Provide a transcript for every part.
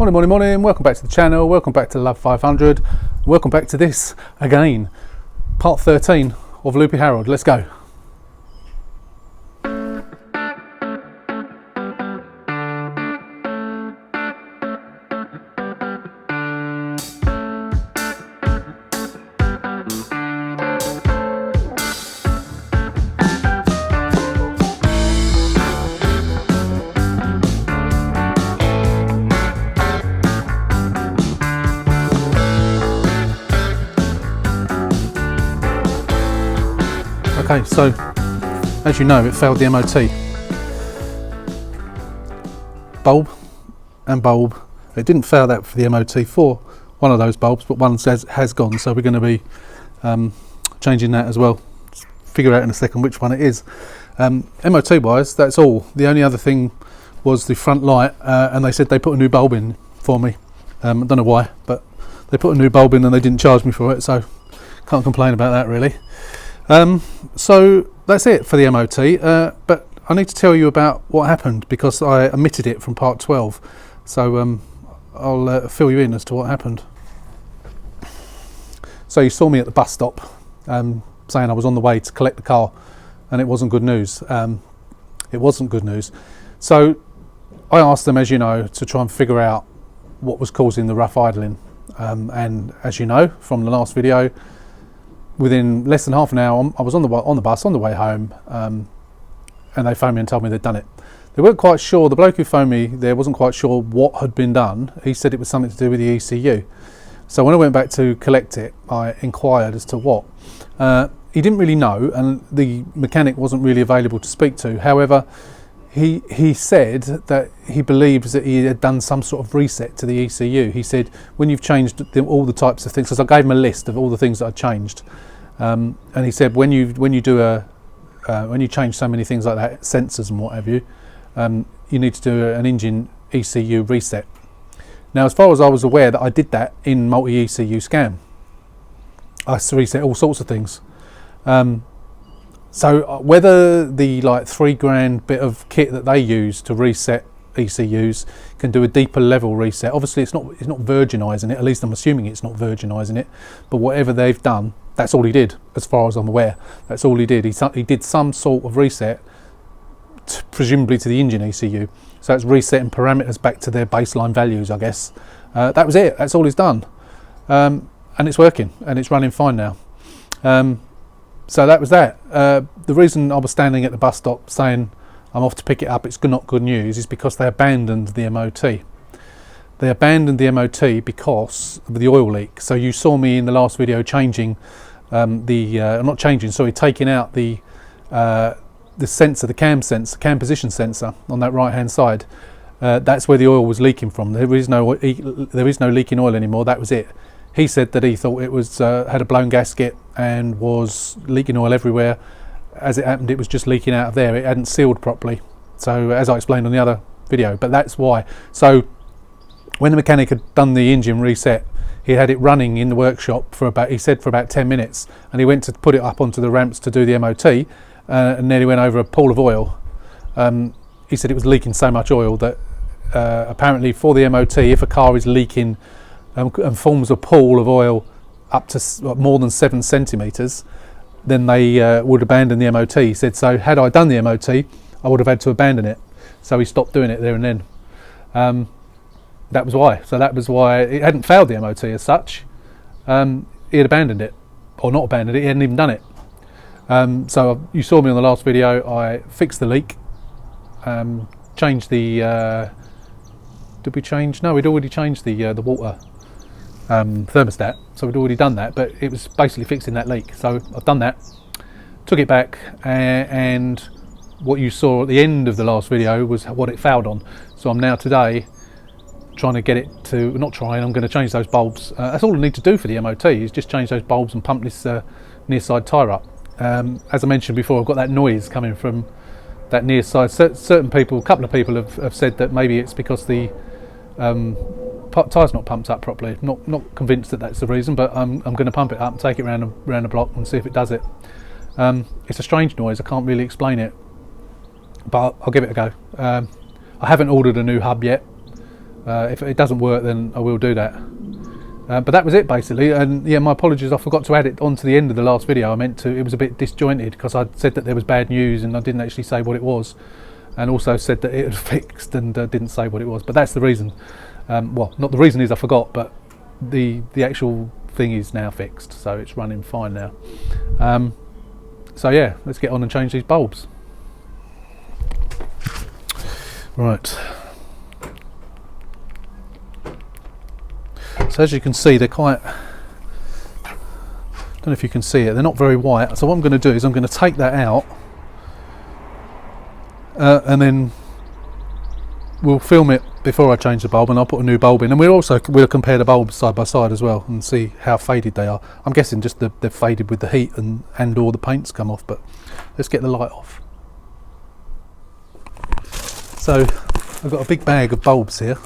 Morning, welcome back to the channel, welcome back to Love 500, welcome back to this again, part 13 of Loopy Harold. Let's go. Okay, so as you know, it failed the MOT. Bulb and bulb. It didn't fail that for the MOT for one of those bulbs, but one has gone, so we're going to be changing that as well. Figure out in a second which one it is. MOT wise, that's all. The only other thing was the front light, and they said they put a new bulb in for me. I don't know why, but they put a new bulb in and they didn't charge me for it, so can't complain about that really. So that's it for the MOT, but I need to tell you about what happened because I omitted it from part 12, so I'll fill you in as to what happened. So you saw me at the bus stop saying I was on the way to collect the car, and it wasn't good news. It wasn't good news. So I asked them, as you know, to try and figure out what was causing the rough idling, and as you know from the last video, within less than half an hour, I was on the bus on the way home, and they phoned me and told me they'd done it. They weren't quite sure. The bloke who phoned me there wasn't quite sure what had been done. He said it was something to do with the ECU. So when I went back to collect it, I inquired as to what. He didn't really know, and the mechanic wasn't really available to speak to. However, he said that he believes that he had done some sort of reset to the ECU. He said when you've changed all the types of things, because I gave him a list of all the things that I changed, and he said when you change so many things like that, sensors and what have you, you need to do an engine ECU reset. Now, as far as I was aware, that I did that in multi-ECU scan. I reset all sorts of things. So whether the like $3,000 bit of kit that they use to reset ECUs can do a deeper level reset, obviously it's not virginizing it. At least I'm assuming it's not virginizing it. But whatever they've done, that's all he did, as far as I'm aware. That's all he did. He did some sort of reset, presumably to the engine ECU. So it's resetting parameters back to their baseline values, I guess. That was it. That's all he's done, and it's working and it's running fine now. So that was that. The reason I was standing at the bus stop saying I'm off to pick it up, it's not good news, is because they abandoned the MOT. They abandoned the MOT because of the oil leak. So you saw me in the last video changing taking out the sensor, the cam position sensor on that right hand side. That's where the oil was leaking from. There is no leaking oil anymore. That was it. He said that he thought it was had a blown gasket and was leaking oil everywhere. As it happened, it was just leaking out of there. It hadn't sealed properly. So as I explained on the other video, but that's why. So when the mechanic had done the engine reset, he had it running in the workshop for about 10 minutes, and he went to put it up onto the ramps to do the MOT, and then he went over a pool of oil. He said it was leaking so much oil that apparently for the MOT, if a car is leaking and forms a pool of oil up to more than 7 centimetres, then they would abandon the MOT. He said, so had I done the MOT, I would have had to abandon it. So he stopped doing it there and then. That was why. So that was why it hadn't failed the MOT as such. He had abandoned it, or not abandoned it, he hadn't even done it. So you saw me on the last video, I fixed the leak, changed the, did we change? No, we'd already changed the water thermostat, so we'd already done that, but it was basically fixing that leak. So I've done that, took it back, and what you saw at the end of the last video was what it failed on. So I'm now today trying to get it to, I'm going to change those bulbs. That's all I need to do for the MOT, is just change those bulbs and pump this near side tyre up. As I mentioned before, I've got that noise coming from that near side. Certain people, a couple of people have said that maybe it's because the tyre's not pumped up properly. Not convinced that that's the reason, but I'm going to pump it up and take it around the block and see if it does it. It's a strange noise, I can't really explain it, but I'll give it a go. I haven't ordered a new hub yet. If it doesn't work, then I will do that. But that was it basically, and yeah, my apologies, I forgot to add it onto the end of the last video. I meant to, it was a bit disjointed because I said that there was bad news and I didn't actually say what it was, and also said that it had fixed and didn't say what it was. But that's the reason. Well, not the reason is I forgot, but the actual thing is now fixed, so it's running fine now. So yeah, let's get on and change these bulbs. Right. So as you can see, they're quite, I don't know if you can see it, they're not very white. So what I'm going to do is I'm going to take that out and then we'll film it before I change the bulb, and I'll put a new bulb in, and we'll compare the bulbs side by side as well and see how faded they are. I'm guessing just they're faded with the heat and all the paint's come off, but let's get the light off. So I've got a big bag of bulbs here.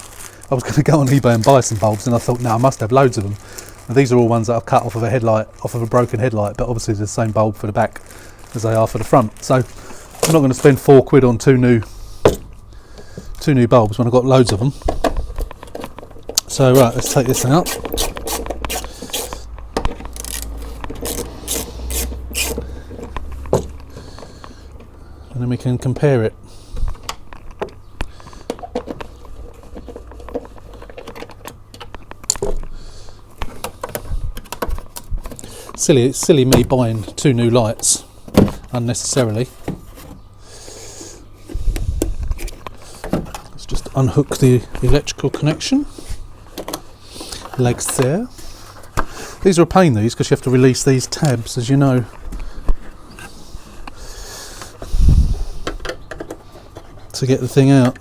I was going to go on eBay and buy some bulbs, and I thought, no, I must have loads of them. And these are all ones that I've cut off of a headlight, off of a broken headlight, but obviously they're the same bulb for the back as they are for the front. So I'm not going to spend £4 on two new bulbs when I've got loads of them. So right, let's take this out. And then we can compare it. It's silly me buying two new lights unnecessarily. Let's just unhook the electrical connection. Legs there. These are a pain, these, because you have to release these tabs, as you know. To get the thing out.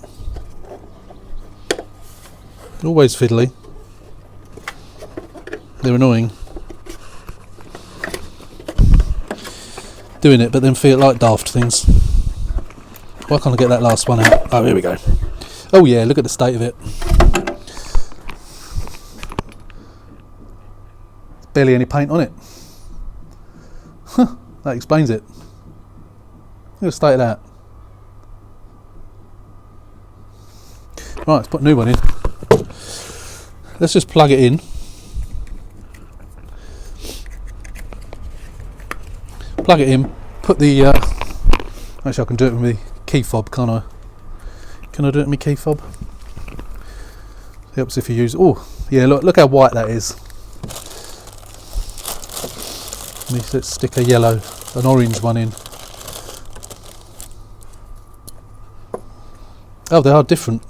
Always fiddly. They're annoying. Doing it, but then feel like daft things. Why can't I get that last one out? Oh, here we go. Oh yeah, look at the state of it. Barely any paint on it. Huh, that explains it. Look at the state of that. Right, let's put a new one in. Let's just plug it in. Plug it in, put the, actually I can do it with my key fob, can't I? Can I do it with my key fob? Helps if you use, oh yeah, look how white that is. Let's stick an orange one in. Oh, they are different.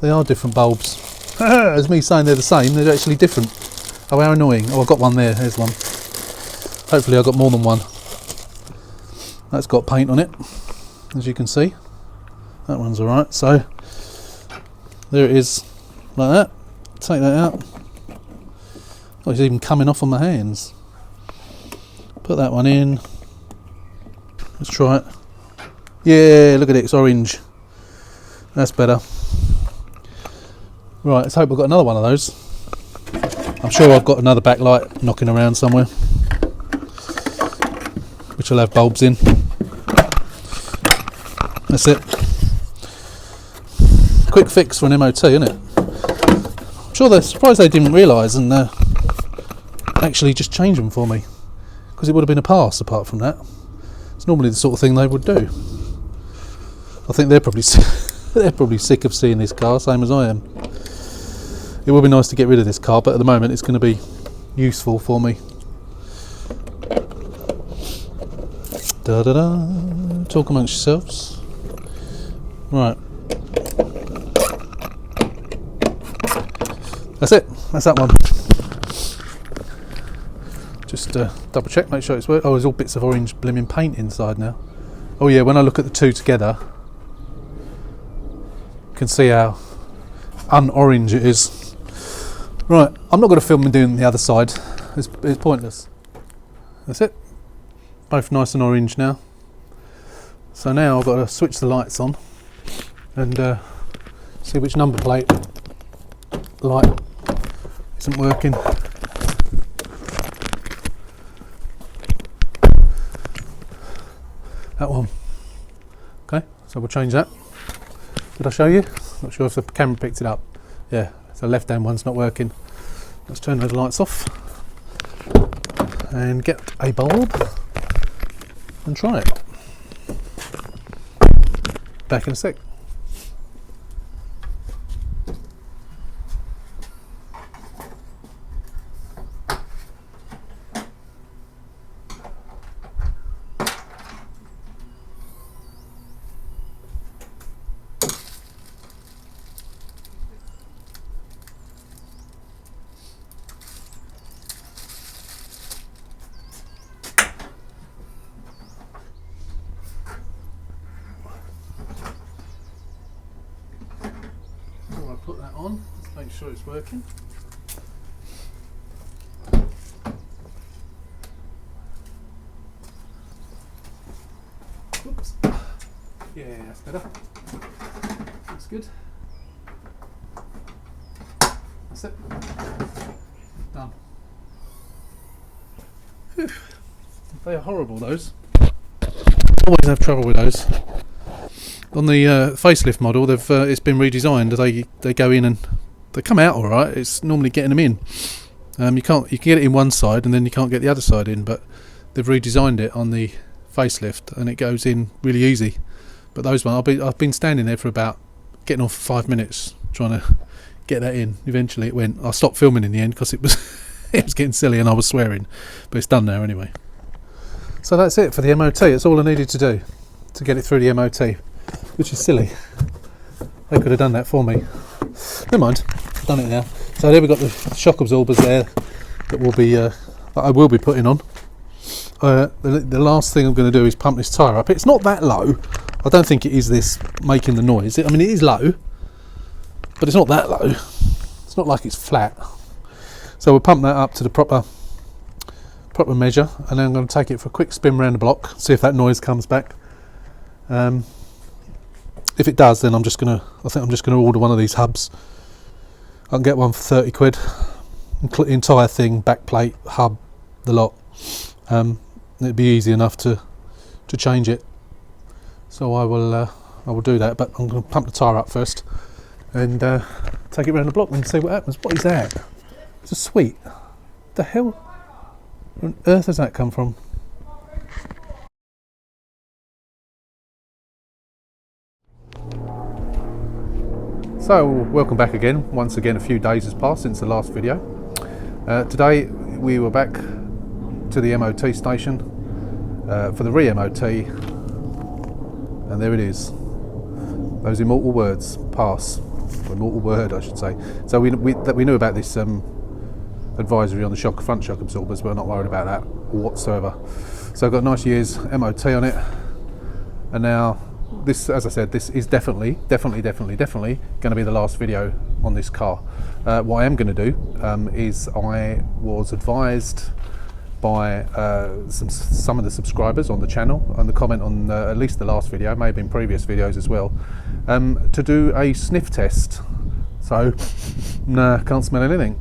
They are different bulbs. As me saying they're the same, they're actually different. Oh, how annoying. Oh, I've got one there, there's one. Hopefully I've got more than one. That's got paint on it, as you can see. That one's alright, so there it is, like that. Take that out. Oh, it's even coming off on my hands. Put that one in. Let's try it. Yeah, look at it, it's orange. That's better. Right, let's hope I've got another one of those. I'm sure I've got another backlight knocking around somewhere, which will have bulbs in. That's it. Quick fix for an MOT, isn't it? I'm sure they're surprised they didn't realise and actually just change them for me, because it would have been a pass apart from that. It's normally the sort of thing they would do. I think they're probably sick of seeing this car, same as I am. It would be nice to get rid of this car, but at the moment it's going to be useful for me. Da da da. Talk amongst yourselves. Right. That's it. That's that one. Just double check, make sure it's working. Oh, there's all bits of orange blimmin' paint inside now. Oh yeah, when I look at the two together, you can see how un-orange it is. Right, I'm not going to film me doing the other side. It's pointless. That's it. Both nice and orange now. So now I've got to switch the lights on and see which number plate light isn't working. That one. Okay, so we'll change that. Did I show you? Not sure if the camera picked it up. Yeah, so left hand one's not working. Let's turn those lights off and get a bulb and try it. Back in a sec. Put that on, let's make sure it's working. Oops. Yeah, that's better. That's good. That's it. Done. Whew. They are horrible, those. Always have trouble with those. On the facelift model, they've it's been redesigned. They go in and they come out all right. It's normally getting them in. You can get it in one side and then you can't get the other side in. But they've redesigned it on the facelift and it goes in really easy. But those ones, I've been standing there for about getting on for 5 minutes trying to get that in. Eventually, it went. I stopped filming in the end because it was it was getting silly and I was swearing. But it's done now anyway. So that's it for the MOT. It's all I needed to do to get it through the MOT. Which is silly. They could have done that for me. Never mind, I've done it now. So there we've got the shock absorbers there that will be that I will be putting on. The last thing I'm going to do is pump this tyre up. It's not that low. I don't think it is this making the noise. I mean, it is low, but it's not that low. It's not like it's flat. So we'll pump that up to the proper measure, and then I'm going to take it for a quick spin around the block, see if that noise comes back. If it does, then I think I'm just gonna order one of these hubs. I can get one for 30 quid. The entire thing, back plate, hub, the lot. It'd be easy enough to change it. So I will do that. But I'm gonna pump the tyre up first and take it around the block and see what happens. What is that? It's a sweet. What the hell? Where on earth has that come from? So welcome back again. Once again, a few days has passed since the last video. Today we were back to the MOT station for the re-MOT, and there it is. Those immortal words, pass. Or immortal word, I should say. So we knew about this advisory on the front shock absorbers, but we're not worried about that whatsoever. So I've got a nice year's MOT on it, and now this, as I said, this is definitely going to be the last video on this car. What I am going to do is, I was advised by some of the subscribers on the channel, and the comment on at least the last video, maybe in previous videos as well, to do a sniff test. So, nah, can't smell anything.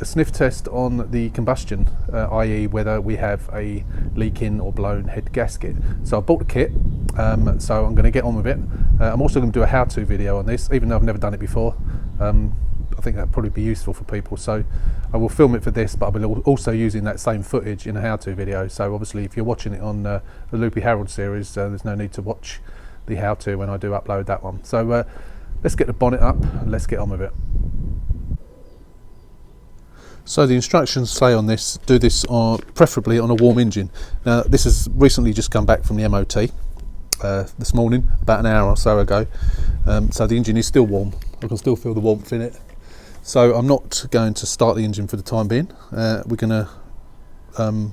A sniff test on the combustion, i.e. whether we have a leaking or blown head gasket. So I bought the kit, so I'm going to get on with it. I'm also going to do a how-to video on this, even though I've never done it before. I think that'd probably be useful for people, so I will film it for this, but I'll be also using that same footage in a how-to video. So obviously if you're watching it on the Loopy Harold series, there's no need to watch the how-to when I do upload that one. So let's get the bonnet up and let's get on with it. So the instructions say on this, do this preferably on a warm engine. Now this has recently just come back from the MOT this morning, about an hour or so ago. So the engine is still warm. I can still feel the warmth in it. So I'm not going to start the engine for the time being. We're going to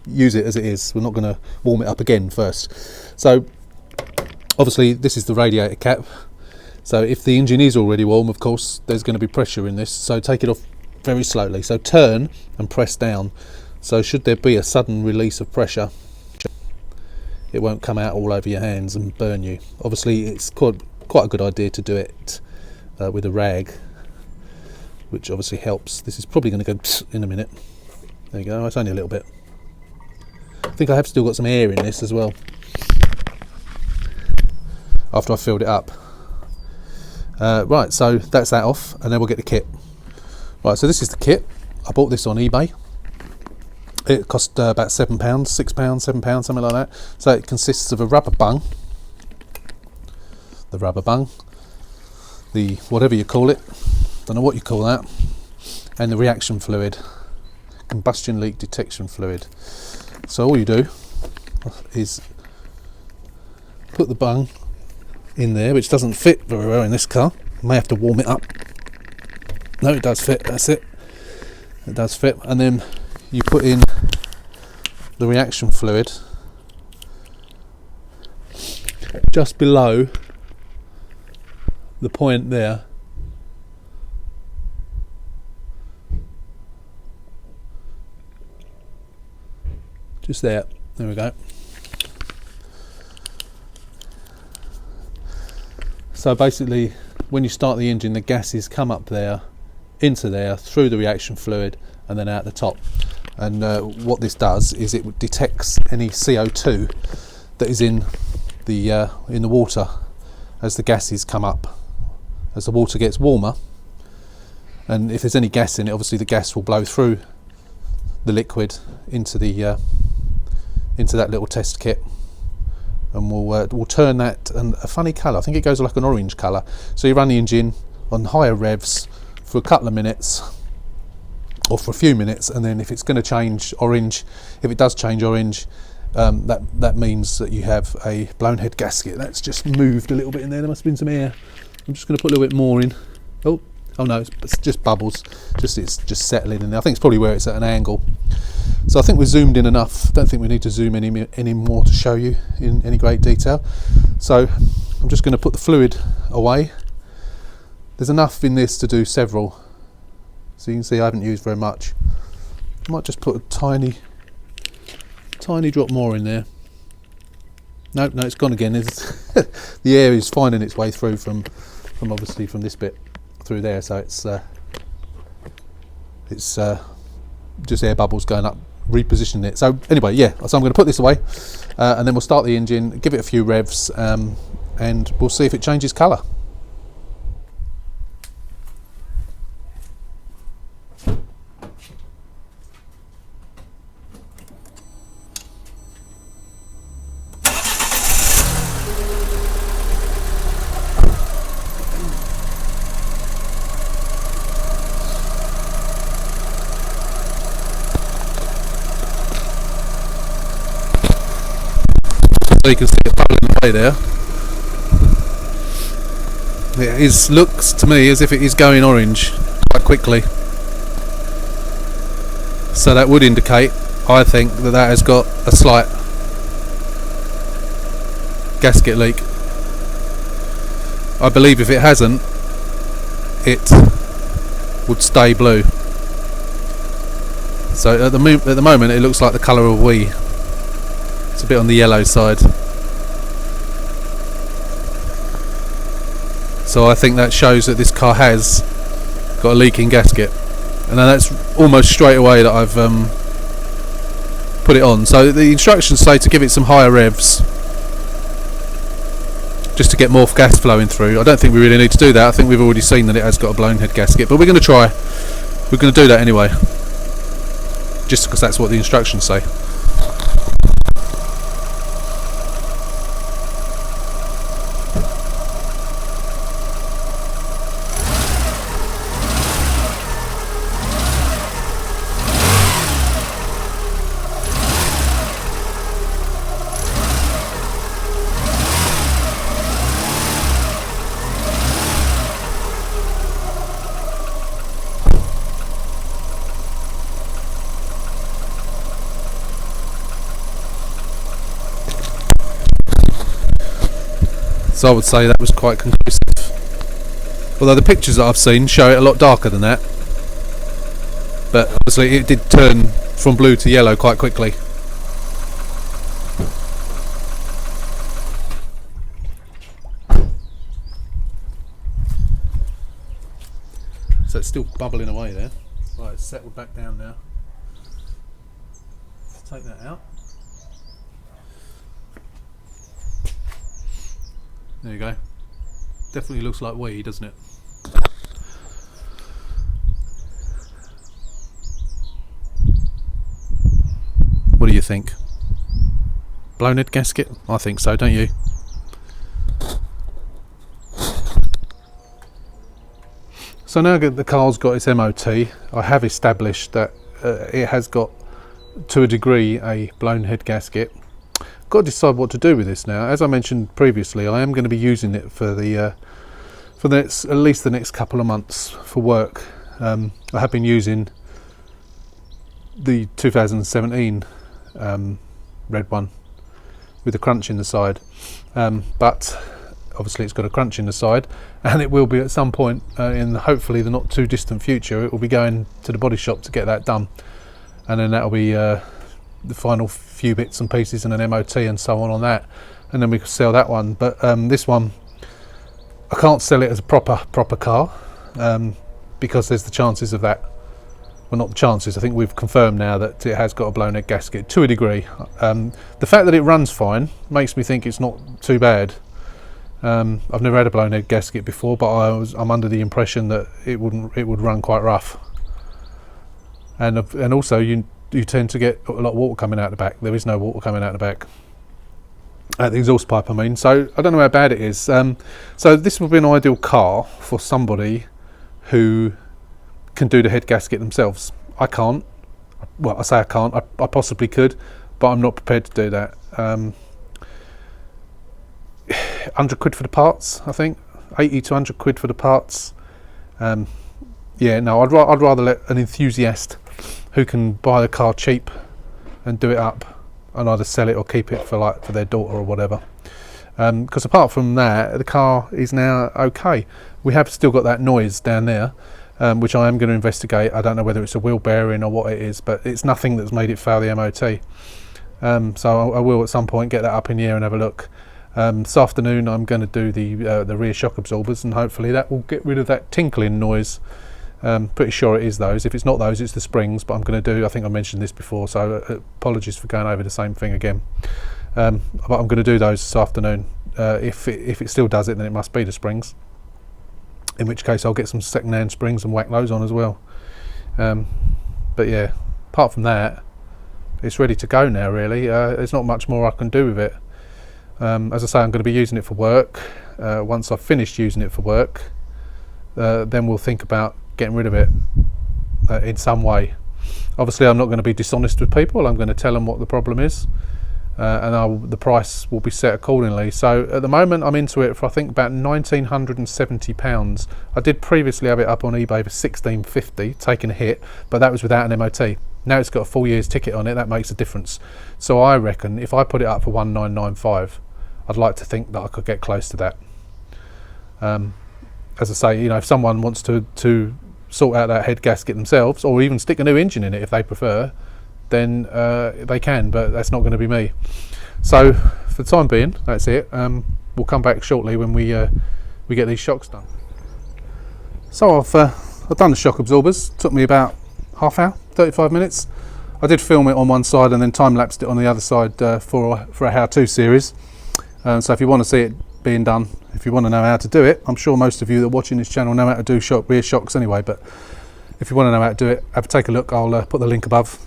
use it as it is. We're not going to warm it up again first. So obviously this is the radiator cap. So if the engine is already warm, of course, there's going to be pressure in this. So take it off very slowly. So turn and press down. So should there be a sudden release of pressure, it won't come out all over your hands and burn you. Obviously it's quite a good idea to do it with a rag, which obviously helps. This is probably going to go in a minute. There you go, it's only a little bit. I think I have still got some air in this as well after I filled it up. Right, so that's that off, and then we'll get the kit. Right, so this is the kit. I bought this on eBay. It cost about £7, £6, £7, something like that. So it consists of a rubber bung, the whatever you call it, don't know what you call that, and the reaction fluid, combustion leak detection fluid. So all you do is put the bung in there, which doesn't fit very well in this car. You may have to warm it up. No, it does fit, that's it. It does fit. And then you put in the reaction fluid just below the point there. Just there we go. So basically when you start the engine, the gases come up there, into there, through the reaction fluid, and then out the top. And what this does is it detects any CO2 that is in the water as the gases come up. As the water gets warmer, and if there's any gas in it, obviously the gas will blow through the liquid into the into that little test kit, and we'll turn that a funny colour. I think it goes like an orange colour. So you run the engine on higher revs for a couple of minutes, or for a few minutes, and then if it's going to change orange, if it does change orange, that means that you have a blown head gasket. That's just moved a little bit in there. There must have been some air. I'm just going to put a little bit more in. Oh no, it's just bubbles. It's just settling in there. I think it's probably where it's at an angle. So I think we're zoomed in enough. Don't think we need to zoom any more to show you in any great detail. So I'm just going to put the fluid away. There's enough in this to do several. So you can see I haven't used very much. I might just put a tiny drop more in there. No, it's gone again. The air is finding its way through from obviously from this bit through there. So it's just air bubbles going up, repositioning it. So anyway, yeah. So I'm going to put this away, and then we'll start the engine, give it a few revs, and we'll see if it changes colour. So you can see it bubbling away there. It looks to me as if it is going orange quite quickly. So that would indicate, I think, that has got a slight gasket leak. I believe if it hasn't, it would stay blue. So at the moment it looks like the colour of wee. It's a bit on the yellow side. So I think that shows that this car has got a leaking gasket. And then that's almost straight away that I've put it on. So the instructions say to give it some higher revs, just to get more gas flowing through. I don't think we really need to do that. I think we've already seen that it has got a blown head gasket, but we're going to try. We're going to do that anyway, just because that's what the instructions say. So I would say that was quite conclusive. Although the pictures that I've seen show it a lot darker than that. But obviously it did turn from blue to yellow quite quickly. So it's still bubbling away there. Right, it's settled back down now. Let's take that out. There you go. Definitely looks like wee, doesn't it? What do you think? Blown head gasket? I think so, don't you? So now that the car's got its MOT, I have established that it has got, to a degree, a blown head gasket. Got to decide what to do with this now. As I mentioned previously, I am going to be using it for the at least the next couple of months for work. I have been using the 2017 red one with the crunch in the side, but obviously it's got a crunch in the side, and it will be at some point in hopefully the not too distant future, it will be going to the body shop to get that done, and then that'll be the final few bits and pieces and an MOT and so on that, and then we can sell that one. But this one I can't sell it as a proper car, because there's the chances of that. Well, not the chances, I think we've confirmed now that it has got a blown head gasket to a degree. The fact that it runs fine makes me think it's not too bad. I've never had a blown head gasket before, but I'm under the impression that it would run quite rough. And also you tend to get a lot of water coming out the back. There is no water coming out the back. At the exhaust pipe, I mean. So I don't know how bad it is. So this would be an ideal car for somebody who can do the head gasket themselves. I can't. Well, I say I can't. I possibly could, but I'm not prepared to do that. 100 quid for the parts, I think. 80 to 100 quid for the parts. Yeah, no, I'd rather let an enthusiast who can buy the car cheap and do it up, and either sell it or keep it for their daughter or whatever. Because apart from that, the car is now okay. We have still got that noise down there, which I am going to investigate. I don't know whether it's a wheel bearing or what it is, but it's nothing that's made it fail the MOT. So I will at some point get that up in the air and have a look. This afternoon I'm going to do the rear shock absorbers, and hopefully that will get rid of that tinkling noise. Pretty sure it is those. If it's not those, it's the springs, but I'm going to do, I think I mentioned this before, so apologies for going over the same thing again. But I'm going to do those this afternoon. If it still does it, then it must be the springs, in which case I'll get some second-hand springs and whack those on as well. But yeah, apart from that, it's ready to go now really. There's not much more I can do with it. As I say, I'm going to be using it for work. Once I've finished using it for work, then we'll think about getting rid of it in some way. Obviously I'm not going to be dishonest with people. I'm going to tell them what the problem is, and the price will be set accordingly. So at the moment I'm into it for, I think, about £1,970. I did previously have it up on eBay for £1,650, taking a hit, but that was without an MOT. Now it's got a full year's ticket on it. That makes a difference. So I reckon if I put it up for 1,995, I'd like to think that I could get close to that. As I say, if someone wants to sort out that head gasket themselves, or even stick a new engine in it if they prefer, then they can, but that's not going to be me. So for the time being, that's it. We'll come back shortly when we get these shocks done. So I've done the shock absorbers. Took me about half hour, 35 minutes. I did film it on one side and then time lapsed it on the other side for a how-to series. So if you want to see it being done, if you want to know how to do it, I'm sure most of you that are watching this channel know how to do rear shocks anyway, but if you want to know how to do it, take a look. I'll put the link above.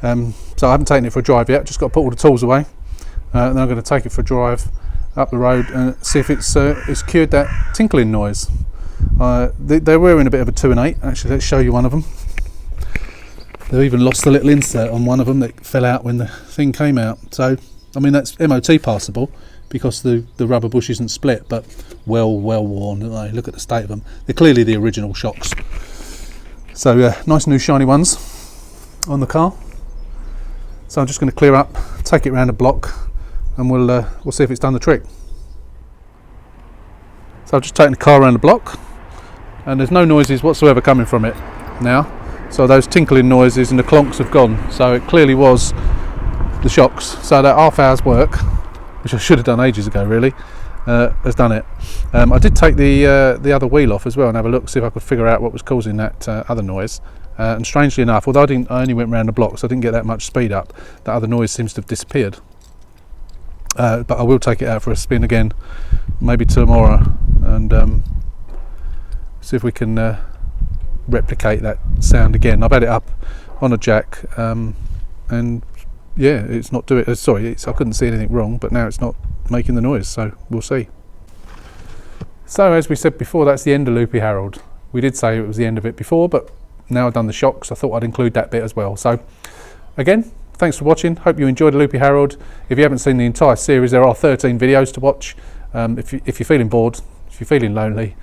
So I haven't taken it for a drive yet, just got to put all the tools away, and then I'm going to take it for a drive up the road and see if it's cured that tinkling noise. They were in a bit of a 2 and 8. Actually, let's show you one of them. They've even lost the little insert on one of them that fell out when the thing came out. So I mean, that's MOT passable because the rubber bush isn't split, but well worn, aren't they? Look at the state of them. They're clearly the original shocks. So nice new shiny ones on the car. So I'm just going to clear up, take it around the block, and we'll see if it's done the trick. So I've just taken the car around the block, and there's no noises whatsoever coming from it now. So those tinkling noises and the clonks have gone. So it clearly was the shocks. So that half hour's work, which I should have done ages ago really, has done it. I did take the other wheel off as well and have a look, see if I could figure out what was causing that other noise. And strangely enough, although I only went round the block, so I didn't get that much speed up, that other noise seems to have disappeared. but I will take it out for a spin again, maybe tomorrow, and see if we can replicate that sound again. I've had it up on a jack, and yeah, it's not doing. Sorry, I couldn't see anything wrong, but now it's not making the noise. So we'll see. So as we said before, that's the end of Loopy Harold. We did say it was the end of it before, but now I've done the shocks, I thought I'd include that bit as well. So again, thanks for watching. Hope you enjoyed Loopy Harold. If you haven't seen the entire series, there are 13 videos to watch. If you're feeling bored, if you're feeling lonely,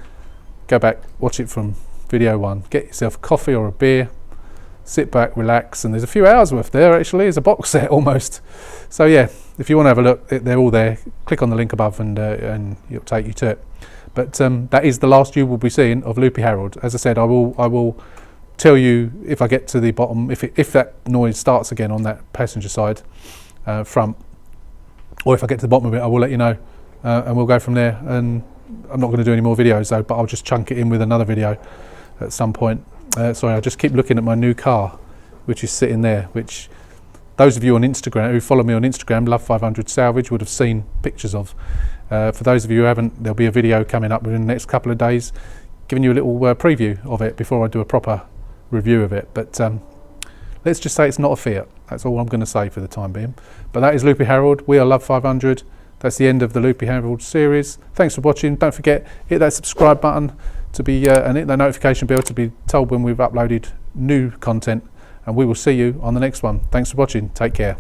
go back, watch it from video 1. Get yourself a coffee or a beer, sit back, relax, and there's a few hours worth there actually. It's a box set almost. So yeah, if you want to have a look, they're all there. Click on the link above and it'll take you to it. But that is the last you will be seeing of Loopy Harold. As I said, I will tell you if I get to the bottom, if that noise starts again on that passenger side front, or if I get to the bottom of it, I will let you know, and we'll go from there. And I'm not going to do any more videos though, but I'll just chunk it in with another video at some point. Sorry, I just keep looking at my new car, which is sitting there, which those of you on Instagram who follow me on Instagram, Love 500 Salvage, would have seen pictures of. For those of you who haven't, there'll be a video coming up within the next couple of days giving you a little preview of it before I do a proper review of it. But let's just say it's not a Fiat. That's all I'm going to say for the time being. But that is Loopy Harold. We are Love 500. That's the end of the Loopy Harold series. Thanks for watching. Don't forget, hit that subscribe button to be and hit the notification bell to be told when we've uploaded new content. And we will see you on the next one. Thanks for watching. Take care.